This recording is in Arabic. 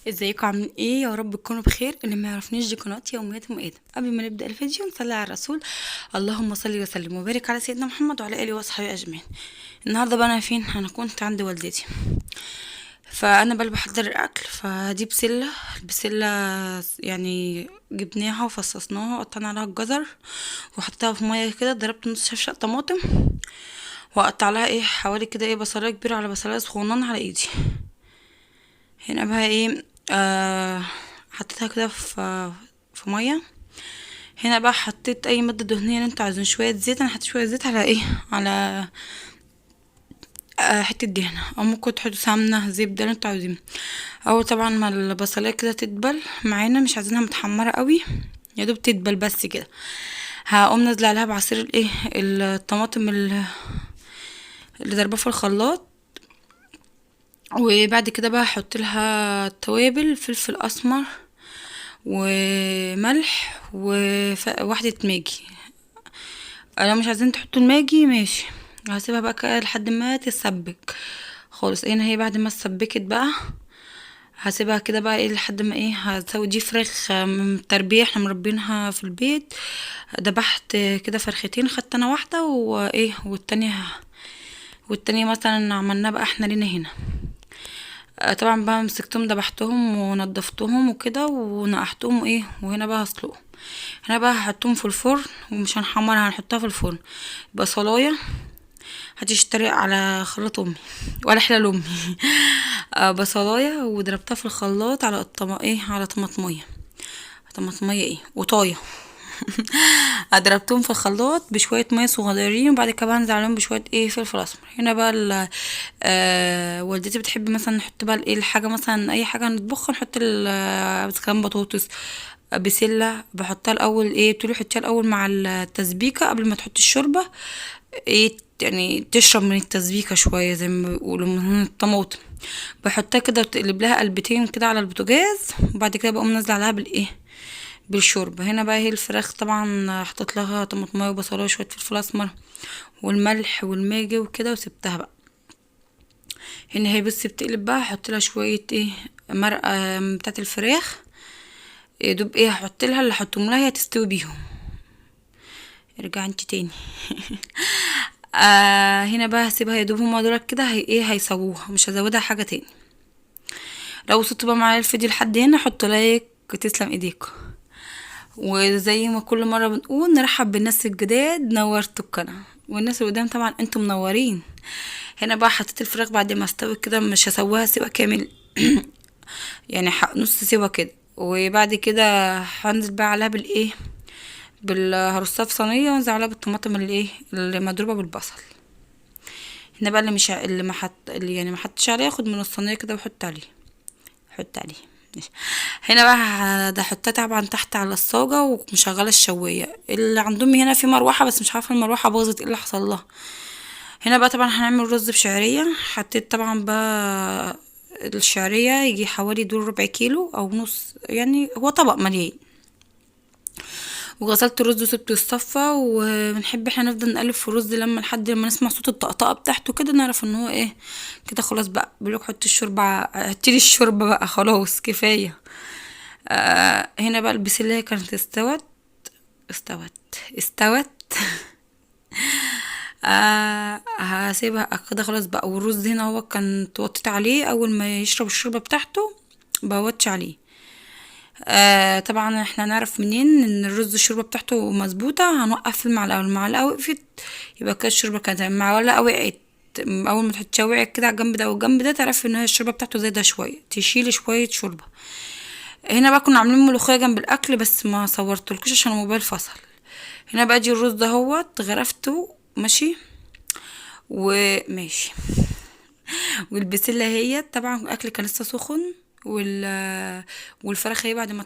ازيكم عاملين ايه؟ يا رب تكونوا بخير. اللي ما يعرفنيش دي قناه يوميات ام ادم. قبل ما نبدا الفيديو نصلي على الرسول. اللهم صل وسلم وبارك على سيدنا محمد وعلى اله واصحابه اجمعين. النهارده بقى انا فين؟ انا كنت عند والدتي، فانا بقى بحضر الاكل. فدي بسله، البسله يعني جبناها وفصصناها وقطعنا عليها الجزر وحطيتها في ميه كده، ضربت نص شفشق طماطم وقطع لها حوالي كده بصلايه كبيره على بصلايه صغننه على ايدي. هنا بقى حطيتها كده في ميه. هنا بقى حطيت اي ماده دهنيه اللي انتوا عايزين، شويه زيت، انا حطيت شويه زيت على على حته دهنه، او ممكن تحطوا سمنه زبده اللي انتوا عايزينه. اول طبعا ما البصلايه كده تدبل معانا، مش عايزينها متحمره قوي، يا دوب تدبل بس كده. هقوم نازله عليها بعصير الطماطم اللي ضرباه في الخلاط. وبعد كده بقى احط لها توابل، فلفل اسمر وملح وواحدة ماجي. لو مش عايزين تحطوا الماجي ماشي، هسيبها بقى كده لحد ما تتسبك خالص. هنا هي بعد ما اتسبكت بقى هسيبها كده بقى لحد ما هسوي دي فراخ من تربية احنا مربينها في البيت. دبحت كده فرختين، خدت انا واحدة والتانية مثلا عملناها بقى احنا لينا هنا. طبعا بقى مسكتهم دبحتهم ونضفتهم وكده ونقحتهم وهنا بقى هسلقهم. هنا بقى هحطهم في الفرن، ومش هنحمرها، هنحطها في الفرن. بصلايه هتشتري على خلاط امي ولا حلال امي. بصلايه وضربتها في الخلاط على على طماطميه وطايه. ضربتهم في الخلاط بشويه ميه صغيرين، وبعد كده بنزل عليهم بشويه فلفل اسمر. هنا بقى والدتي بتحب مثلا نحط بقى الحاجه، مثلا اي حاجه نطبخها نحط اذا كان بطاطس، بسله، بحطها الاول بتقولي حطيها الاول مع التسبيكه قبل ما تحطي الشوربه، يعني تشرب من التسبيكه شويه زي ما بيقولوا من الطماطم. بحطها كده تقلب لها قلبتين كده على البوتاجاز، وبعد كده بقوم نازله عليها بالشوربه. هنا بقى هي الفراخ طبعا حطيت لها طماطمايه وبصلايه وشويه فلفل اسمر والملح والماجي وكده، وسبتها بقى. هنا هي بس بتقلب بقى، هحط لها شويه مرقه بتاعت الفراخ، يا دوب هحط لها اللي هحطهم لها هي تستوي بيهم. ارجع انت تاني. هنا بقى هسيبها يا دوب هما دول كده، هيسووها، مش هزودها حاجه تاني. لو وصلتوا بقى معايا الفيديو لحد هنا حطوا لايك وتسلم ايديكم. وزي ما كل مره بنقول نرحب بالناس الجداد، نورتوا القناه، والناس اللي قدام طبعا انتم منورين. هنا بقى حطيت الفراخ بعد ما استوت كده، مش هسويها سوا كامل. يعني نص سوا كده. وبعد كده هنزل بقى عليها هرصها في صينيه وانزل عليها بالطماطم اللي مضروبه بالبصل. هنا بقى اللي مش اللي ما حط اللي يعني ما حطش عليه، اخد من الصينيه كده واحط عليه، ماشي. هنا بقى ده حطها طبعا تحت على الصاجه ومشغله الشوايه. اللي عندهم هنا في مروحه، بس مش عارفه المروحه باظت ايه اللي حصل لها. هنا بقى طبعا هنعمل رز بشعريه. حطيت طبعا بقى الشعريه يجي حوالي دول ربع كيلو او نص، يعني هو طبق مليان. وغسلت الرز وسبته يتصفى، وبنحب احنا نفضل نقلب في الرز لحد ما نسمع صوت الطقطقه بتاعته كده، نعرف ان هو كده خلاص بقى. بيقولك حطي الشوربه، حطيلي الشوربه بقى، خلاص كفايه. هنا بقى البسله كانت استوت استوت. هسيبها كده خلاص بقى. والرز هنا هو كان توطيت عليه، اول ما يشرب الشوربه بتاعته بوطش عليه. طبعا احنا نعرف منين ان الرز الشوربه بتاعته مظبوطه؟ هنوقف المعلقه، المعلقه وقفت يبقى كده الشوربه كانت، المعلقه وقعت اول ما تحطيها وقعت كده على الجنب ده والجنب ده، تعرف ان هي الشوربه بتاعته زايده شويه، تشيلي شويه شوربه. هنا بقى كنا عاملين ملوخيه جنب الاكل بس ما صورتلكوش عشان الموبايل فصل. هنا بقى دي الرز ده غرفته ماشي وماشي. والبسله هي طبعا الاكل كان لسه سخن، والفراخ هي بعد ما